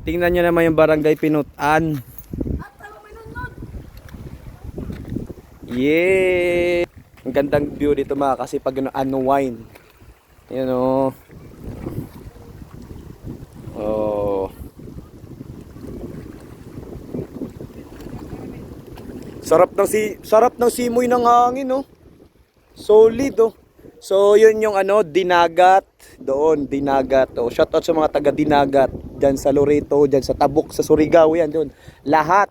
Tingnan nyo naman yung barangay Pinutan. Yeah! Ang gandang view dito mga kasi pag unwind. Yan o. Oh. Sarap ng simoy ng hangin, no? Solid, oh. So, yun yung ano, Dinagat. Doon, Dinagat. Oh. Shoutout sa mga taga Dinagat. Diyan sa Loreto, diyan sa Tabuk, sa Surigao, yan doon. Lahat.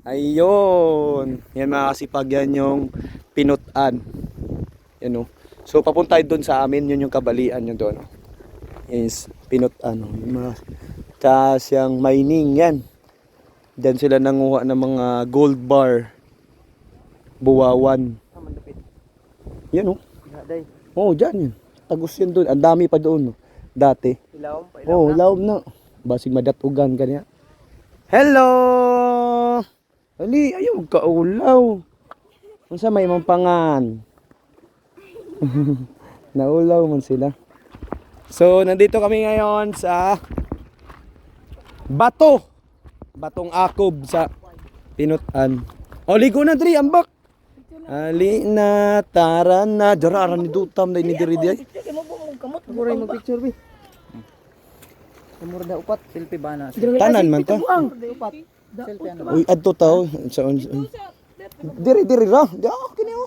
Ayun. Yan mga kasipag, yan yung Pinutan. Yan, oh. So, papunta doon sa amin, yun yung kabalian yun doon. Oh. Is Pinutan. Oh. Yung mga tas yung mining, yan. Diyan sila nanguha ng mga gold bar. Buwawan. Yan, oh. Oo, dyan yan. Tagus yan doon. Ang dami pa doon, no? Dati. Ilawom pa, Oo, ilawom na. Basig madatugan kanya. Hello! Ali, ayaw kaulaw. Kung sa may mampangan. Naulaw man sila. So, nandito kami ngayon sa Bato. Batong Akob sa Pinutan. O, ligo na, Dri, ambak. Ali na, tara na. Jararan ni Dutam na inidiri di ay. Muray mag-picture, be. Mura da upat, selfie ba na? Tanan man to. Selfie ano? Uy, adto tao. Diri ra. Di ako kini mo.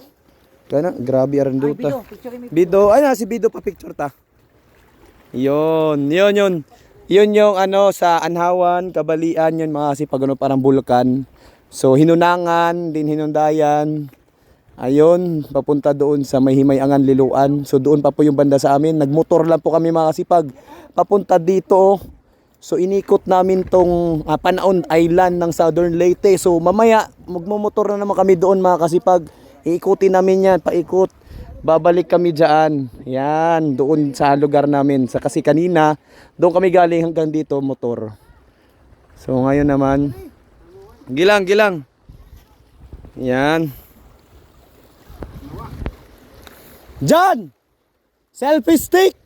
Kana, grabe aran duta. Bido, ay na si Bido pa picture ta. Yon. Yun yung ano sa Anhawan, Kabalian yun mga kasi pag ano parang bulkan. So Hinunangan, din Hinundayan. Ayun, papunta doon sa may Himayangan, Liluan. So doon pa po yung banda sa amin. Nagmotor lang po kami mga kasipag. Papunta dito. So inikot namin tong Panaon Island ng Southern Leyte. So mamaya magmumotor na naman kami doon mga kasipag. Iikutin namin yan, paikot. Babalik kami dyan. Yan, doon sa lugar namin. Sa kasi kanina, doon kami galing hanggang dito motor. So ngayon naman, gilang. Yan. John! Selfie stick!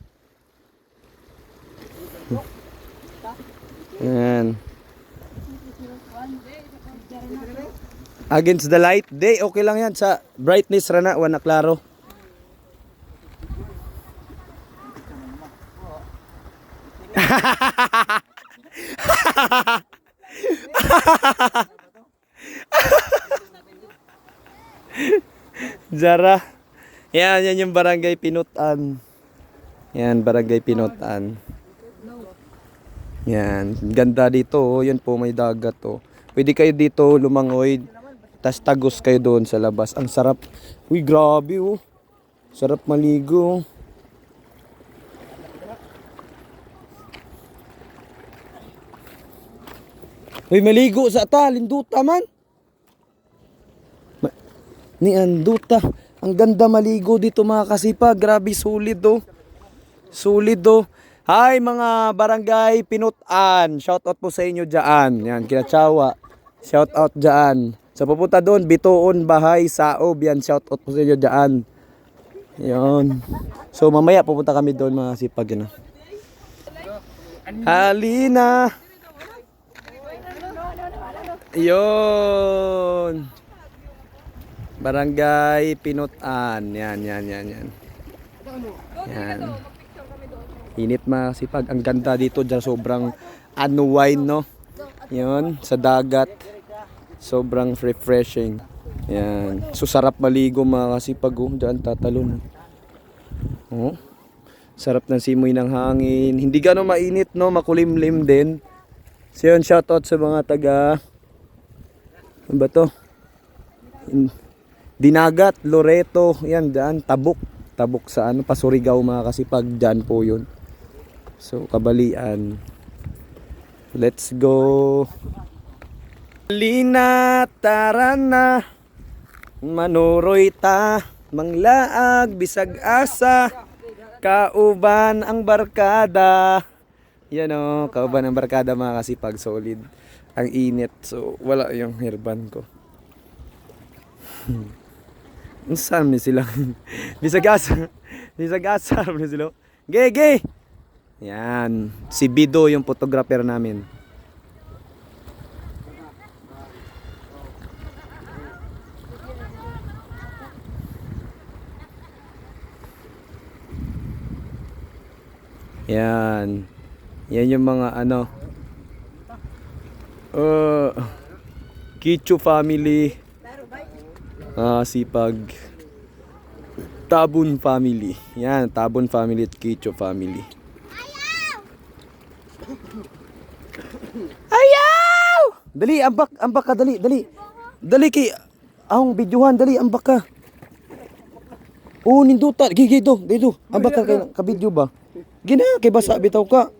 Yan. Against the light? Day, okay lang yan. Sa brightness rana, wana klaro. Zara. Yan yung barangay Pinutan. Yan, barangay Pinutan. Yan, ganda dito, oh. Yan po may dagat, oh. Pwede kayo dito lumangoy, tas tagos kayo doon sa labas. Ang sarap. Uy, grabe, oh. Sarap maligo. Uy, maligo sa linduta man. Ni anduta. Ang ganda maligo dito mga kasipag. Grabe, solid, oh. Solid, oh. Hi mga barangay Pinutan. Shout out po sa inyo dyan. Yan, kinatsawa. Shout out dyan. Sa pupunta doon, Bitoon, Bahay, Saob. Yan, shout out po sa inyo dyan. Yan. So mamaya pupunta kami doon mga kasipag. Yan. Halina. Yon. Barangay Pinutan. Yan. Yan. Init mga kasipag. Ang ganda dito dyan. Sobrang unwind, no? Yun. Sa dagat. Sobrang refreshing. Yan. So sarap maligo mga kasipag. Oh. Dyan tatalon. Oh. Sarap ng simoy ng hangin. Hindi gano'ng mainit, no? Makulimlim din. So yun, shoutout sa mga taga ano ba to? Dinagat, Loreto, yan dyan, Tabuk sa ano, Pasurigao mga kasipag, dyan po yun. So, Kabalian. Let's go. Lina, tara na, manuroy ta, manglaag, bisag asa, kauban ang barkada. Yan o, kauban ang barkada mga kasipag, solid. Ang init, so wala yung hairban ko. Saan ni sila? Bisag asa ni sila. Gege. Yan. Si Bido yung photographer namin. Yan. Yan yung mga ano. Kicho family. Sipag. Tabun family. Yan, Tabun family at Kicho family. Ayaw! Dali, ambak ka, dali. Dali kay ahong videohan, dali, ambak ka. Oh, ninduta, gigi do, ambak ka kay ka video ba? Gina kay basa bitaw ka.